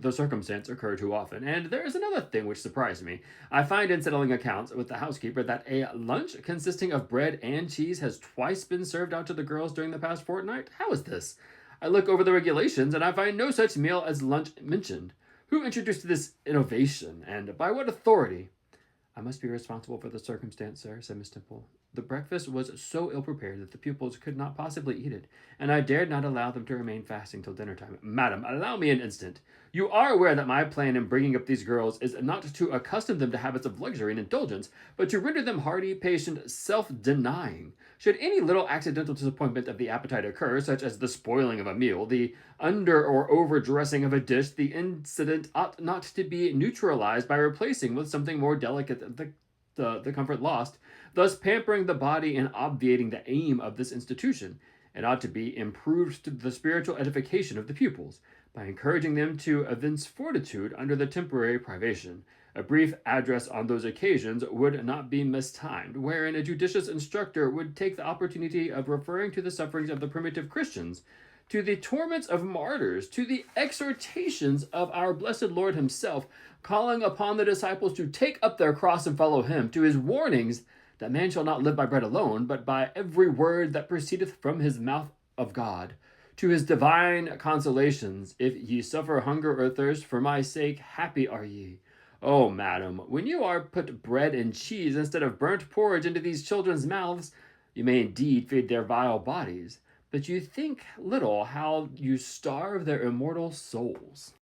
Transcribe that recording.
the circumstance occur too often. And there is another thing which surprised me. I find in settling accounts with the housekeeper that a lunch consisting of bread and cheese has twice been served out to the girls during the past fortnight. How is this? I look over the regulations and I find no such meal as lunch mentioned. Who introduced this innovation, and by what authority? I must be responsible for the circumstance, sir, said Miss Temple. The breakfast was so ill prepared that the pupils could not possibly eat it, and I dared not allow them to remain fasting till dinner time. Madam, allow me an instant. You are aware that my plan in bringing up these girls is not to accustom them to habits of luxury and indulgence, but to render them hardy, patient, self-denying. Should any little accidental disappointment of the appetite occur, such as the spoiling of a meal, the under or overdressing of a dish, the incident ought not to be neutralized by replacing with something more delicate the comfort lost, thus pampering the body and obviating the aim of this institution. It ought to be improved to the spiritual edification of the pupils, by encouraging them to evince fortitude under the temporary privation. A brief address on those occasions would not be mistimed, wherein a judicious instructor would take the opportunity of referring to the sufferings of the primitive Christians, to the torments of martyrs, to the exhortations of our blessed Lord himself, calling upon the disciples to take up their cross and follow him, to his warnings that man shall not live by bread alone, but by every word that proceedeth from his mouth of God, to his divine consolations, if ye suffer hunger or thirst for my sake, happy are ye. Oh, madam, when you are put bread and cheese instead of burnt porridge into these children's mouths, you may indeed feed their vile bodies, but you think little how you starve their immortal souls.